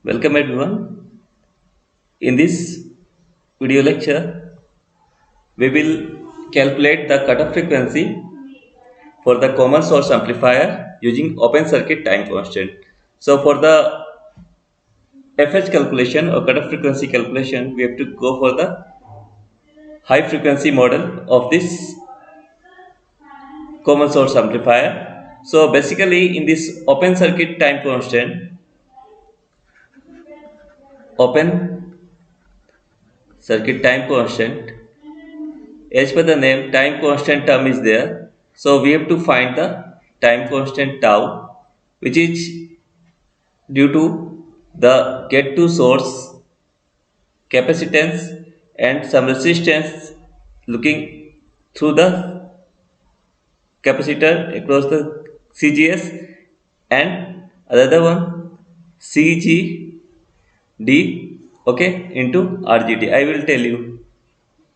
Welcome everyone. In this video lecture, we will calculate the cutoff frequency for the common source amplifier using open circuit time constant. So for the FH calculation or cutoff frequency calculation, we have to go for the high frequency model of this common source amplifier. So basically in this open circuit time constant, as per the name, time constant term is there. So we have to find the time constant tau, which is due to the get to source capacitance and some resistance looking through the capacitor across the CGS and another one CGD, okay, into RGD. I will tell you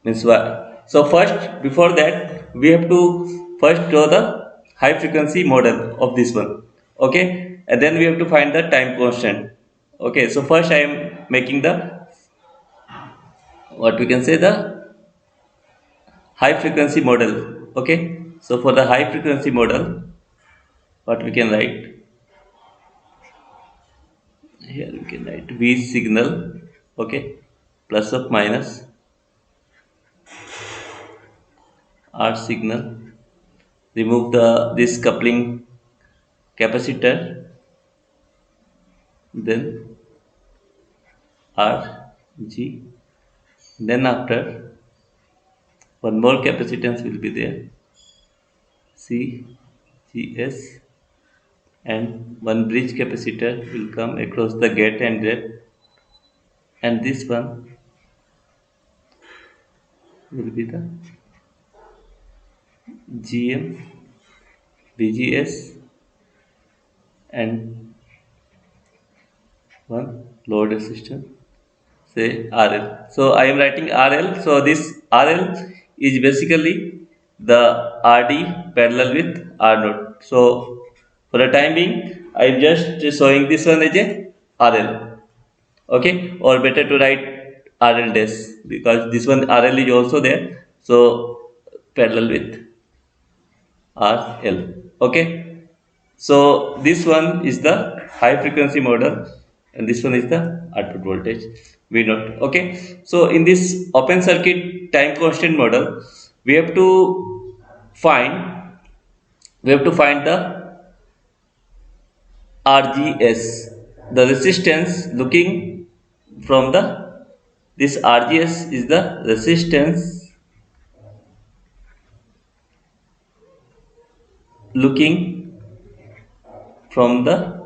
means why. So first, before that, we have to first draw the high frequency model of this one, okay, and then we have to find the time constant. Okay, so first I am making the what we can say the high frequency model. Okay, so for the high frequency model, what we can write here, we can write V signal, okay, plus of minus R signal, remove the this coupling capacitor, then R G, then after one more capacitance will be there, C G S, and one bridge capacitor will come across the gate and drain, and this one will be the GM, VGS, and one load resistance, say RL. So I am writing RL. So this RL is basically the RD parallel with R naught. So for the time being, I am just showing this one as a RL. Okay, or better to write RL dash because this one RL is also there. So parallel with RL. Okay. So this one is the high frequency model and this one is the output voltage V naught. Okay. So in this open circuit time constant model, we have to find the RGS, the resistance looking from the this RGS is the resistance looking from the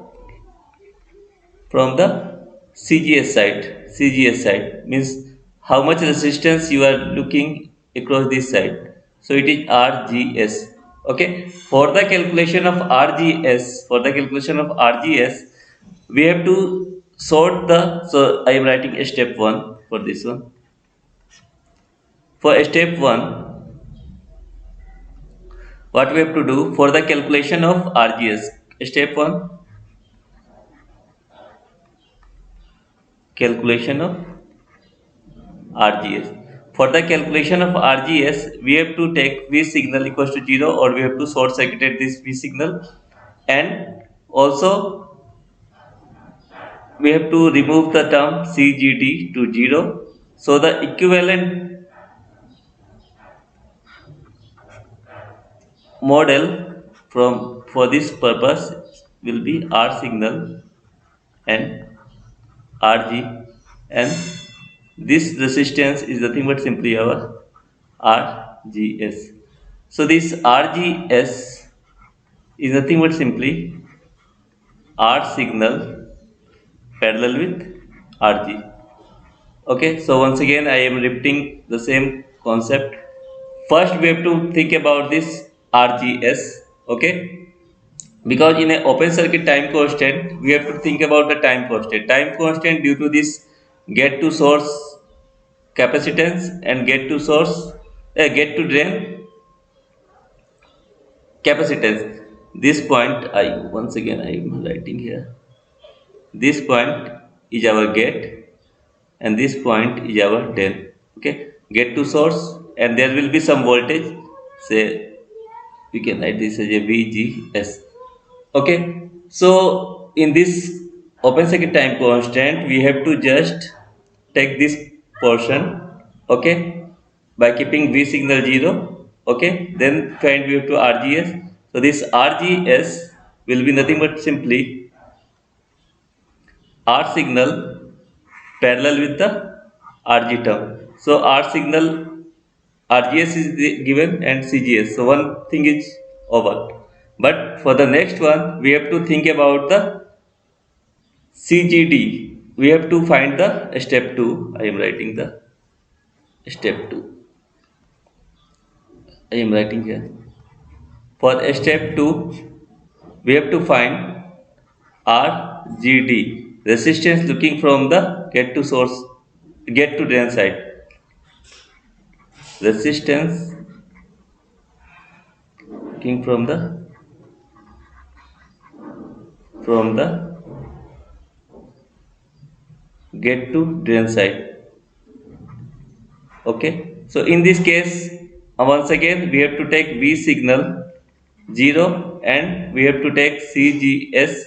CGS side means how much resistance you are looking across this side. So it is RGS. Okay. For the calculation of RGS, we have to sort the. So I am writing a step one for this one. For step one, what we have to do for the calculation of RGS? Step one, calculation of RGS. For the calculation of RGS, we have to take V signal equals to 0 or we have to short circuited this V signal, and also we have to remove the term CGD to 0. So the equivalent model for this purpose will be R signal and RG, and this resistance is nothing but simply our RGS. So this RGS is nothing but simply R signal parallel with RG. Okay, so once again I am repeating the same concept. First we have to think about this RGS, okay? Because in an open circuit time constant, we have to think about the time constant. Time constant due to this get to source capacitance and get to drain capacitance. This point I once again I am writing here. This point is our get, and this point is our drain. Okay, get to source, and there will be some voltage. Say we can write this as a VGS. Okay, so in this open circuit time constant, we have to just take this portion. Okay, by keeping V signal 0. Okay, then find V to RGS. So this RGS will be nothing but simply R signal parallel with the RG term. So R signal RGS is given and CGS. So one thing is over. But for the next one, we have to think about the CGD. We have to find the step 2. I am writing the step 2. I am writing here. For step 2, we have to find RGD, resistance looking from the get to source, get to drain side. Resistance looking from the get to drain side. Okay, so in this case, once again we have to take V signal 0, and we have to take CGS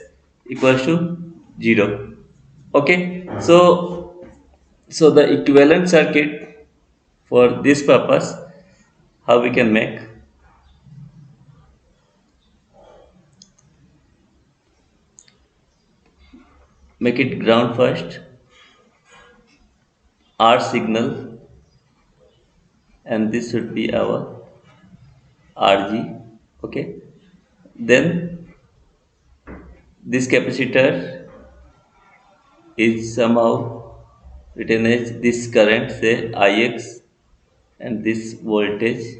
equals to 0. Okay, so the equivalent circuit for this purpose, how we can make it ground first, R signal, and this should be our RG. Okay, then this capacitor is somehow written as this current, say Ix, and this voltage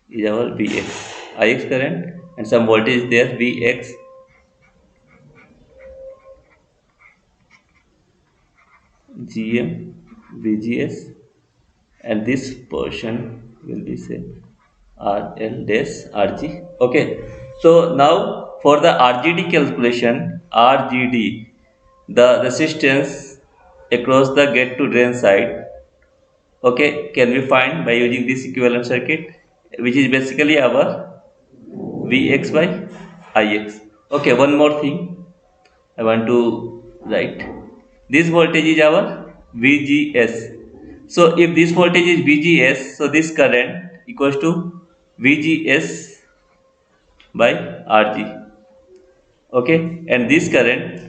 is our Vx. Ix current and some voltage there, Vx. Gm, Vgs, and this portion will be say RL dash RG. Okay, so now for the RGD calculation, RGD, the resistance across the get to drain side, okay, can be find by using this equivalent circuit, which is basically our Vx by Ix. Okay, one more thing I want to write. This voltage is our VGS. So if this voltage is VGS, so this current equals to VGS by RG. Okay, and this current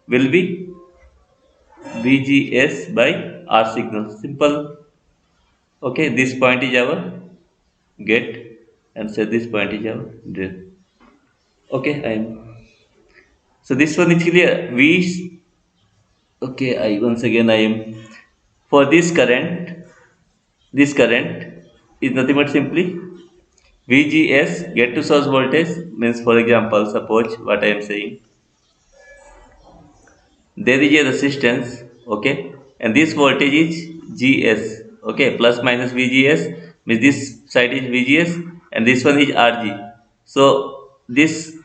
will be VGS by R signal. Simple. Okay, this point is our get, and so this point is our drain. Okay, I am. So this one is clear. We okay. I once again I am for this current is nothing but simply VGS, get to source voltage, means for example, suppose what I am saying, there is a resistance, okay, and this voltage is GS, okay, plus minus VGS, means this side is VGS and this one is RG. So this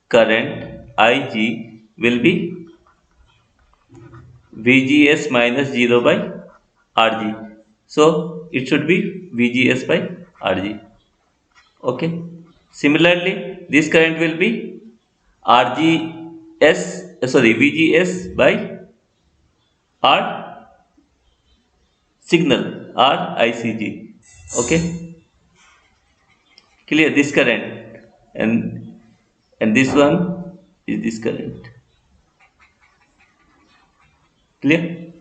current IG will be VGS minus 0 by RG. So it should be VGS by RG. Okay. Similarly, this current will be VGS by R signal, RICG. Okay. Clear this current, and this one is this current. Clear?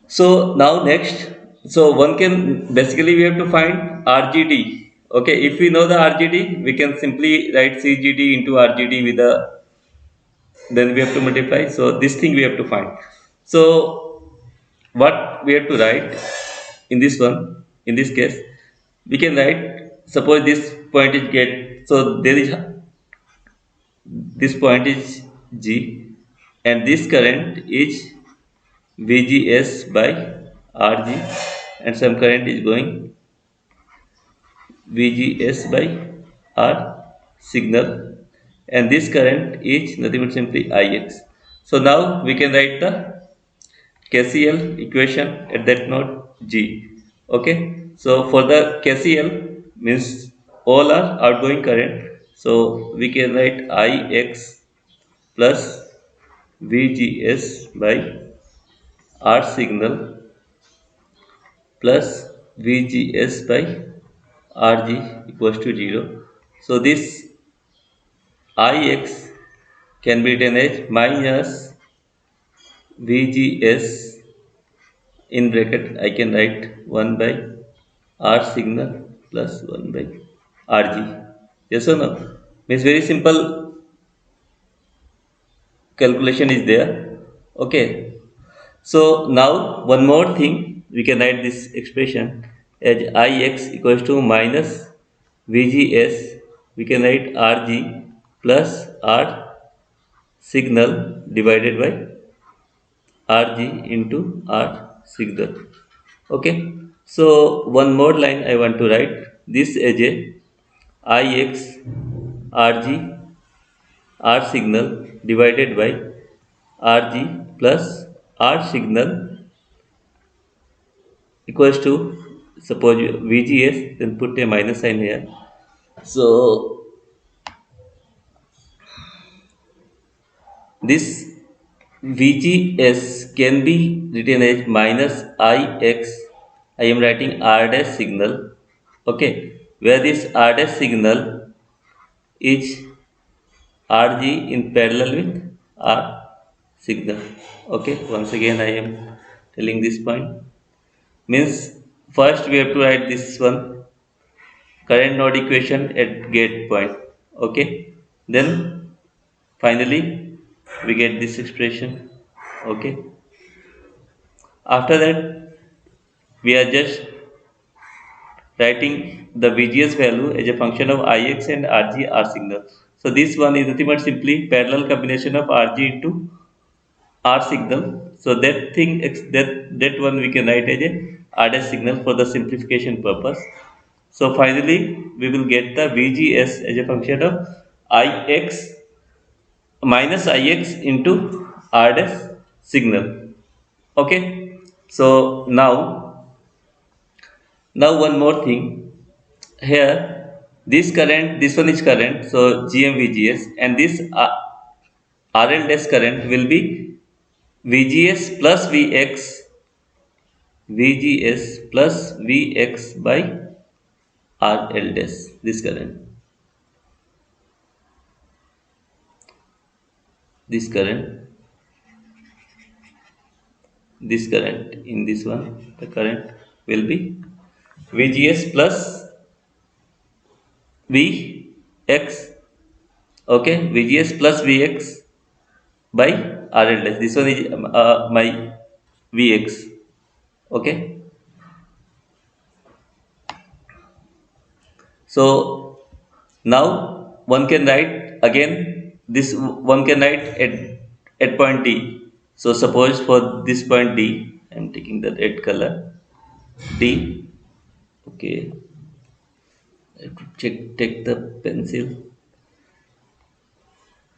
So now next, so one can basically we have to find RGD. Okay, if we know the RGD, we can simply write CGD into RGD with the, then we have to multiply. So this thing we have to find. So what we have to write in this one, in this case, we can write, suppose this point is get, so there is this point is G, and this current is VGS by RG, and some current is going VGS by R signal, and this current is nothing but simply Ix. So now we can write the KCL equation at that node G. Okay, so for the KCL means all are outgoing current, so we can write Ix plus VGS by R signal plus VGS by RG equals to 0. So this Ix can be written as minus VGS, in bracket I can write 1 by R signal plus 1 by RG. Yes or no? Means very simple calculation is there. Okay. So now one more thing, we can write this expression as Ix equals to minus VGS. We can write RG plus R signal divided by RG into R signal. Okay. So one more line I want to write this as a Ix RG R signal divided by RG plus R signal equals to, suppose VGS, then put a minus sign here. So this VGS can be written as minus Ix. I am writing R dash signal. Okay, where this R dash signal is RG in parallel with R signal. Okay, once again I am telling this point. Means first we have to write this one current node equation at gate point. Okay, then finally we get this expression. Okay, after that we are just writing the VGS value as a function of Ix and RG R signal. So this one is nothing but simply parallel combination of RG into R signal. So that thing, that one we can write as a R dash signal for the simplification purpose. So finally we will get the VGS as a function of Ix minus Ix into R dash signal. Okay. So now one more thing here. This current, this one is current. So GMVGS, and this RL dash current will be VGS plus Vx by RL dash. This current, this current in this one, the current will be VGS plus Vx. Okay, VGS plus Vx by RL dash. This one is my Vx. Okay, so now one can write again this, one can write at point D. So suppose for this point D, I am taking the red color D. Okay, I have to take the pencil.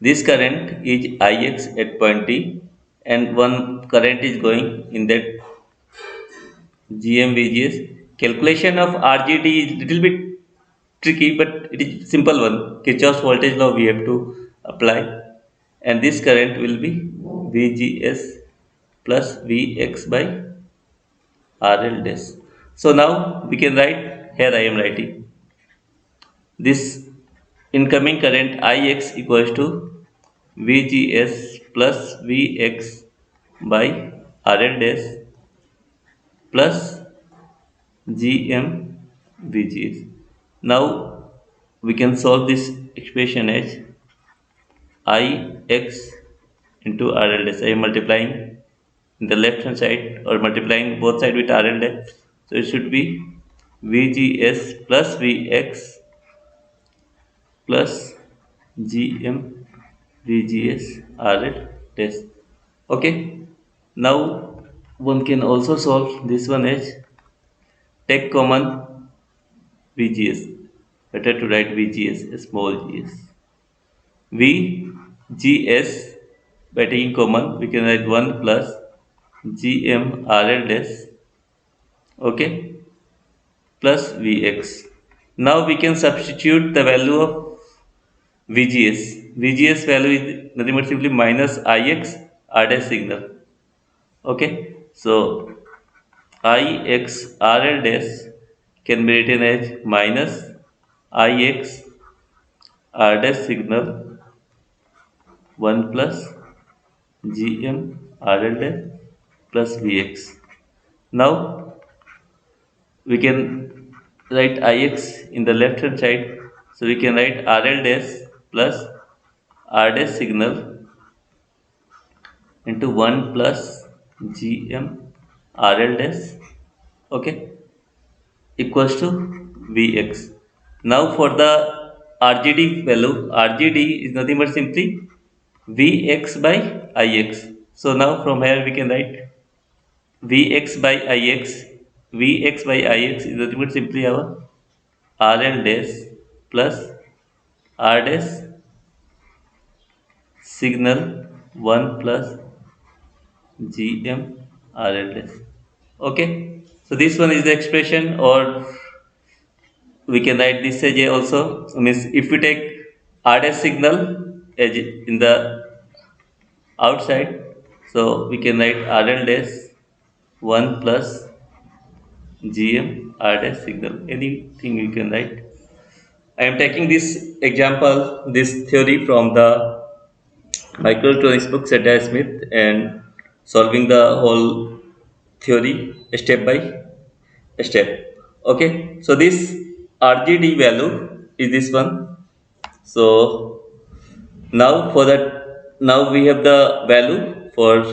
This current is Ix at point D, and one current is going in that GMVGS. Calculation of RGD is little bit tricky, but it is simple one. Kirchhoff's voltage law we have to apply, and this current will be VGS plus Vx by RL dash. So now we can write here. I am writing this incoming current Ix equals to VGS plus Vx by RL dash plus GM VGS. Now we can solve this expression as Ix into RL dash. I am multiplying in the left hand side, or multiplying both sides with RL dash. So it should be VGS plus Vx plus GM VGS RL dash. Okay. Now one can also solve this one as take common VGS. Better to write VGS as small gs. VGS By taking common, we can write 1 plus GMRL dash, okay, plus Vx. Now we can substitute the value of VGS. VGS value is nothing but simply minus Ix R dash signal. Okay, so Ix RL dash can be written as minus Ix R dash signal 1 plus GM RL dash plus Vx. Now we can write Ix in the left hand side. So we can write RL dash plus R dash signal into 1 plus GM RL dash, okay, equals to Vx. Now for the RGD value, RGD is nothing but simply Vx by Ix. So now from here we can write Vx by Ix. Vx by Ix is nothing but simply our RL dash plus R dash signal 1 plus GM RL dash. Okay, so this one is the expression, or we can write this as a also means if we take R dash signal as in the outside, so we can write RL dash 1 plus GM R dash signal. Anything you can write. I am taking this example, this theory from the microelectronics book, Seda Smith, and solving the whole theory step by step. Okay, so this RGD value is this one. So now for that, now we have the value for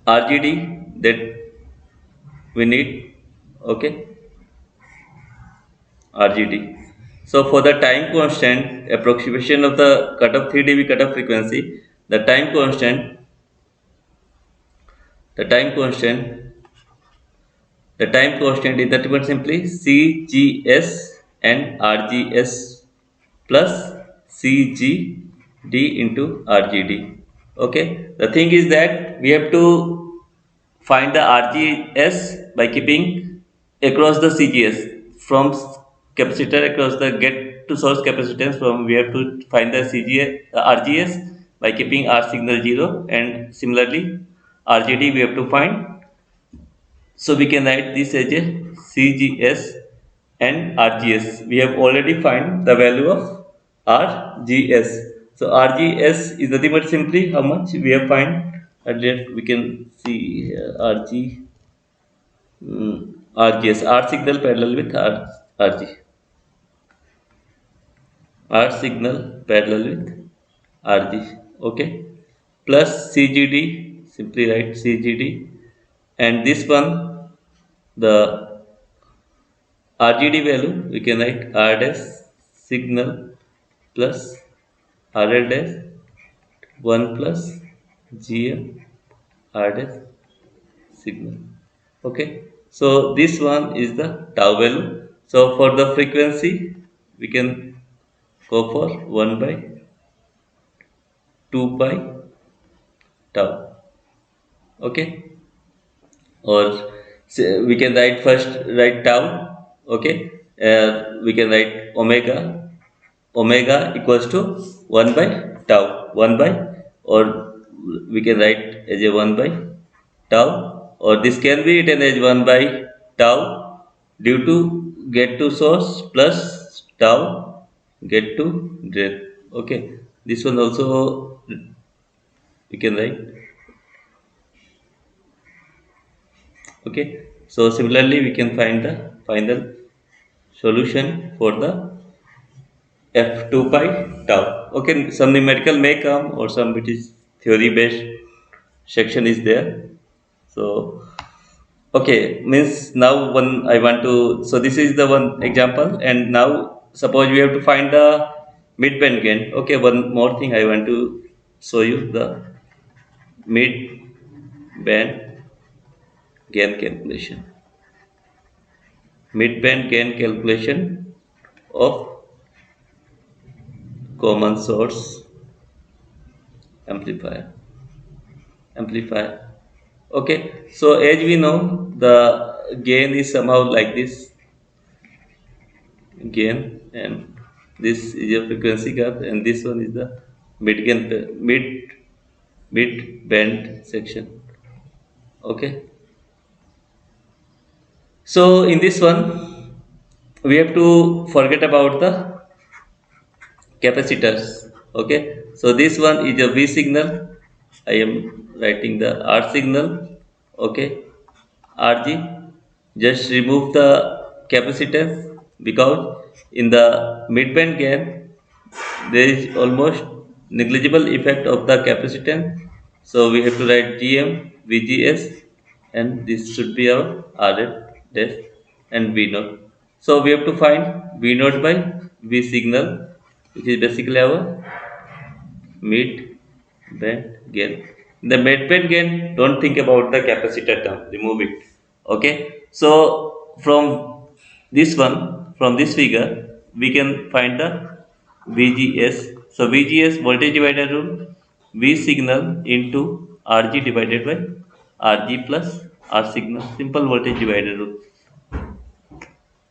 RGD that we need. Okay, RGD. So for the time constant, approximation of the cutoff 3 dB cutoff frequency, the time constant, the time constant, the time constant is that one simply CGS and RGS plus CGD into RGD. Okay, the thing is that we have to find the RGS by keeping across the CGS from capacitor across the get to source capacitance, from we have to find the CGS RGS by keeping R signal 0, and similarly RGD we have to find. So we can write this as a CGS and RGS. We have already find the value of RGS. So RGS is nothing but simply how much we have find. At that we can see here RGS, R signal parallel with RG, R signal parallel with RG. Okay, plus CGD. Simply write CGD, and this one the RGD value we can write R dash signal plus RL dash 1 plus GM R dash signal. Okay, so this one is the tau value. So for the frequency, we can go for 1 by 2 pi tau. Okay, or we can write first write tau. Okay, we can write omega. Omega equals to 1 by tau, 1 by, or we can write as a 1 by tau, or this can be written as 1 by tau due to get to source plus tau get to drain. Okay, this one also we can write. Okay, so similarly we can find the final solution for the f2 pi tau. Okay, some numerical may come or some it is theory based section is there. So okay, means now one I want to, so this is the one example, and now suppose we have to find the mid band gain. Okay, one more thing I want to show you the mid band gain calculation. Mid band gain calculation of common source amplifier, amplifier. Okay, so as we know, the gain is somehow like this gain, and this is your frequency curve, and this one is the mid gain, mid band section. Okay, so in this one we have to forget about the capacitors. Okay, so this one is a V signal. I am writing the R signal. Okay, RG. Just remove the capacitance, because in the midband gain there is almost negligible effect of the capacitance. So we have to write GM, VGS, and this should be our RL dash and V naught. So we have to find V naught by V signal, which is basically our mid band gain. The mid band gain, don't think about the capacitor term, remove it. Okay, so from this one, from this figure, we can find the VGS. So VGS, voltage divider rule, V signal into RG divided by RG plus R signal, simple voltage divider rule.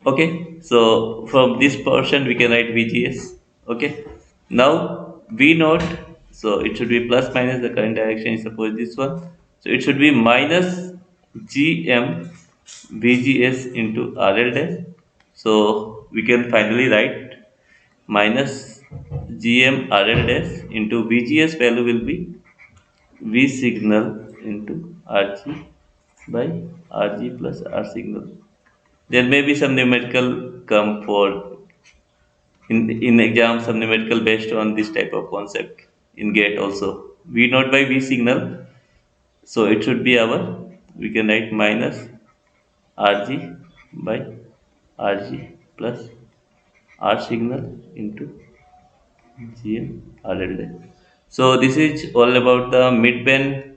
Okay, so from this portion we can write VGS. Okay, now V naught, so it should be plus minus the current direction is suppose this one, so it should be minus GM VGS into RL dash. So we can finally write minus GM RL dash into VGS, value will be V signal into RG by RG plus R signal. There may be some numerical come for in exam, some numerical based on this type of concept in gate also. V naught by V signal, so it should be our, we can write minus RG by RG plus R signal into GM RL. So this is all about the midband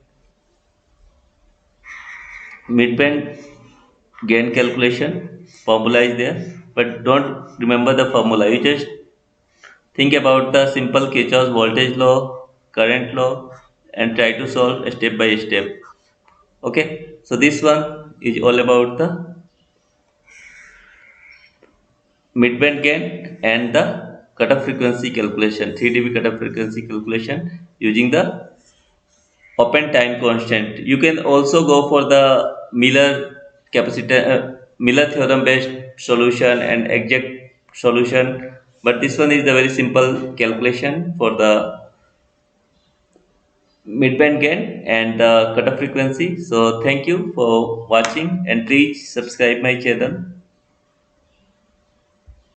gain calculation. Formula is there, but don't remember the formula. You just think about the simple Kirchhoff's voltage law, current law, and try to solve step by step. Okay, so this one is all about the midband gain and the cutoff frequency calculation, 3 dB cutoff frequency calculation using the open time constant. You can also go for the Miller theorem based solution and exact solution, but this one is the very simple calculation for the midband gain and the cutoff frequency. So thank you for watching, and please subscribe my channel.